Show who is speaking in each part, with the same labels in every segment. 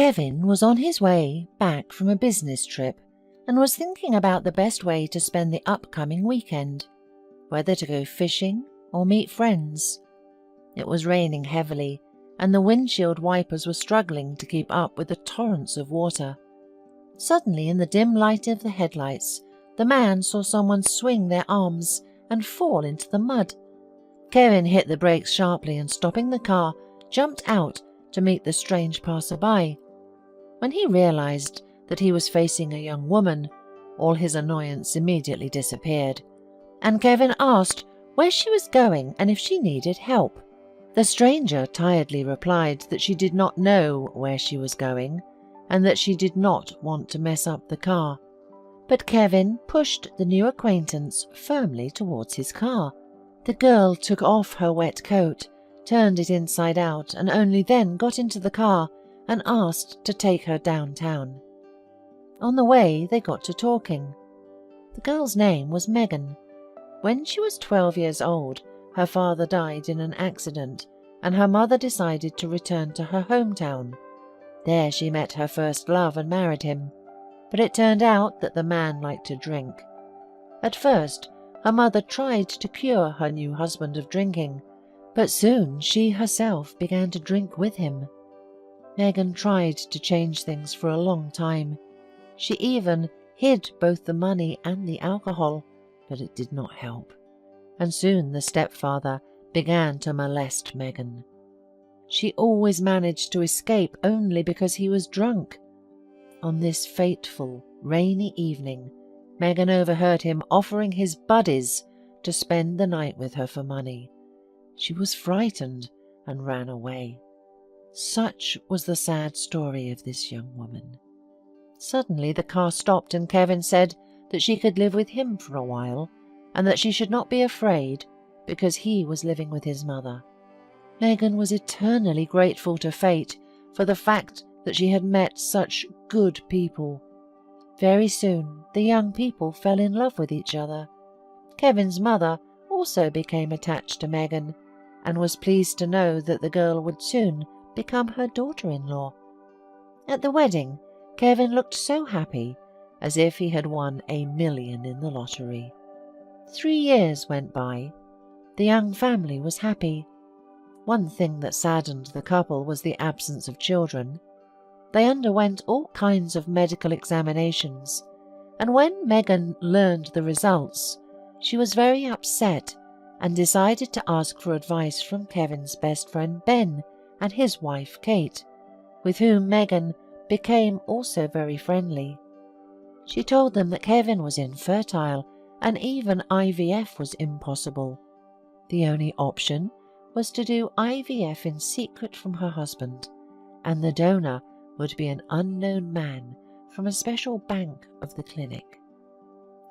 Speaker 1: Kevin was on his way back from a business trip and was thinking about the best way to spend the upcoming weekend, whether to go fishing or meet friends. It was raining heavily, and the windshield wipers were struggling to keep up with the torrents of water. Suddenly, in the dim light of the headlights, the man saw someone swing their arms and fall into the mud. Kevin hit the brakes sharply and, stopping the car, jumped out to meet the strange passerby. When he realized that he was facing a young woman, all his annoyance immediately disappeared, and Kevin asked where she was going and if she needed help. The stranger tiredly replied that she did not know where she was going and that she did not want to mess up the car. But Kevin pushed the new acquaintance firmly towards his car. The girl took off her wet coat, turned it inside out, and only then got into the car and asked to take her downtown. On the way, they got to talking. The girl's name was Megan. When she was 12 years old, her father died in an accident, and her mother decided to return to her hometown. There she met her first love and married him, but it turned out that the man liked to drink. At first, her mother tried to cure her new husband of drinking, but soon she herself began to drink with him. Megan tried to change things for a long time. She even hid both the money and the alcohol, but it did not help, and soon the stepfather began to molest Megan. She always managed to escape only because he was drunk. On this fateful, rainy evening, Megan overheard him offering his buddies to spend the night with her for money. She was frightened and ran away. Such was the sad story of this young woman. Suddenly the car stopped and Kevin said that she could live with him for a while and that she should not be afraid because he was living with his mother. Megan was eternally grateful to fate for the fact that she had met such good people. Very soon the young people fell in love with each other. Kevin's mother also became attached to Megan and was pleased to know that the girl would soon become her daughter-in-law. At the wedding, Kevin looked so happy, as if he had won $1 million in the lottery. 3 years went by. The young family was happy. One thing that saddened the couple was the absence of children. They underwent all kinds of medical examinations, and when Megan learned the results, she was very upset and decided to ask for advice from Kevin's best friend Ben and his wife Kate, with whom Megan became also very friendly. She told them that Kevin was infertile and even IVF was impossible. The only option was to do IVF in secret from her husband, and the donor would be an unknown man from a special bank of the clinic.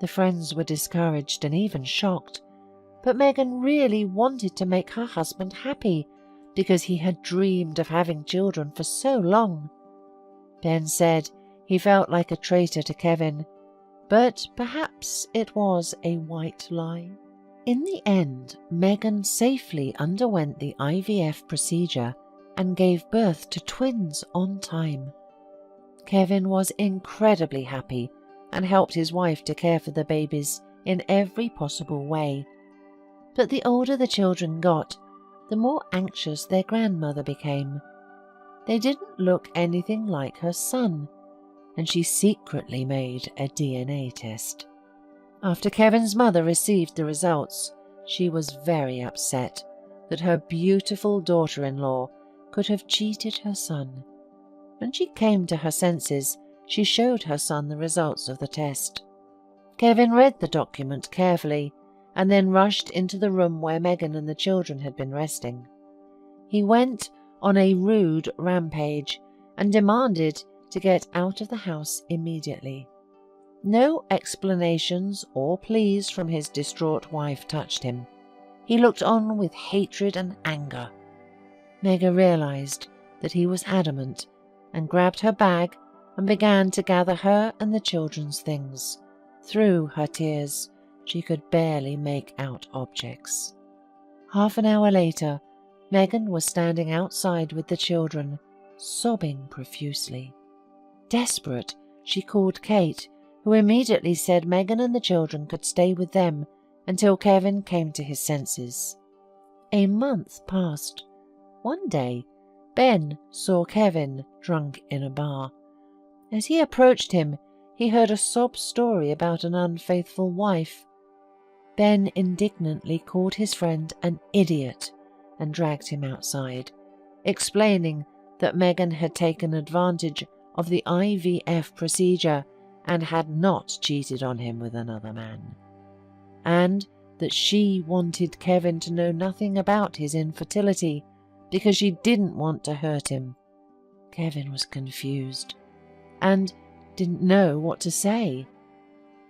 Speaker 1: The friends were discouraged and even shocked, but Megan really wanted to make her husband happy because he had dreamed of having children for so long. Ben said he felt like a traitor to Kevin, but perhaps it was a white lie. In the end, Megan safely underwent the IVF procedure and gave birth to twins on time. Kevin was incredibly happy and helped his wife to care for the babies in every possible way. But the older the children got, the more anxious their grandmother became. They didn't look anything like her son, and she secretly made a DNA test. After Kevin's mother received the results, she was very upset that her beautiful daughter-in-law could have cheated her son. When she came to her senses, she showed her son the results of the test. Kevin read the document carefully and then rushed into the room where Megan and the children had been resting. He went on a rude rampage and demanded to get out of the house immediately. No explanations or pleas from his distraught wife touched him. He looked on with hatred and anger. Megan realized that he was adamant and grabbed her bag and began to gather her and the children's things. Through her tears, she could barely make out objects. Half an hour later, Megan was standing outside with the children, sobbing profusely. Desperate, she called Kate, who immediately said Megan and the children could stay with them until Kevin came to his senses. A month passed. One day, Ben saw Kevin drunk in a bar. As he approached him, he heard a sob story about an unfaithful wife. Ben indignantly called his friend an idiot and dragged him outside, explaining that Megan had taken advantage of the IVF procedure and had not cheated on him with another man, and that she wanted Kevin to know nothing about his infertility because she didn't want to hurt him. Kevin was confused and didn't know what to say.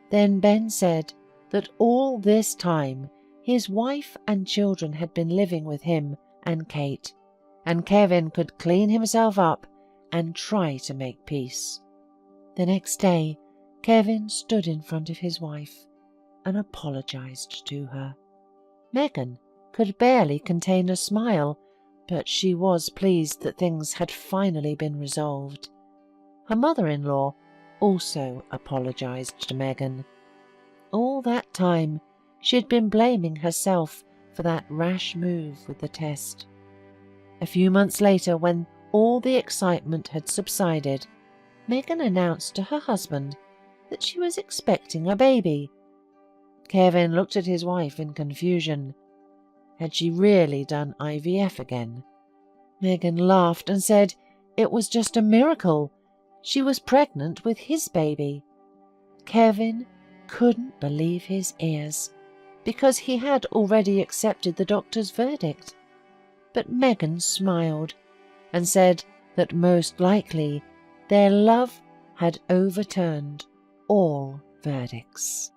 Speaker 1: Then Ben said that all this time his wife and children had been living with him and Kate, and Kevin could clean himself up and try to make peace. The next day, Kevin stood in front of his wife and apologized to her. Megan could barely contain a smile, but she was pleased that things had finally been resolved. Her mother-in-law also apologized to Megan. All that time, she had been blaming herself for that rash move with the test. A few months later, when all the excitement had subsided, Megan announced to her husband that she was expecting a baby. Kevin looked at his wife in confusion. Had she really done IVF again? Megan laughed and said it was just a miracle. She was pregnant with his baby. Kevin couldn't believe his ears, because he had already accepted the doctor's verdict. But Megan smiled and said that most likely their love had overturned all verdicts.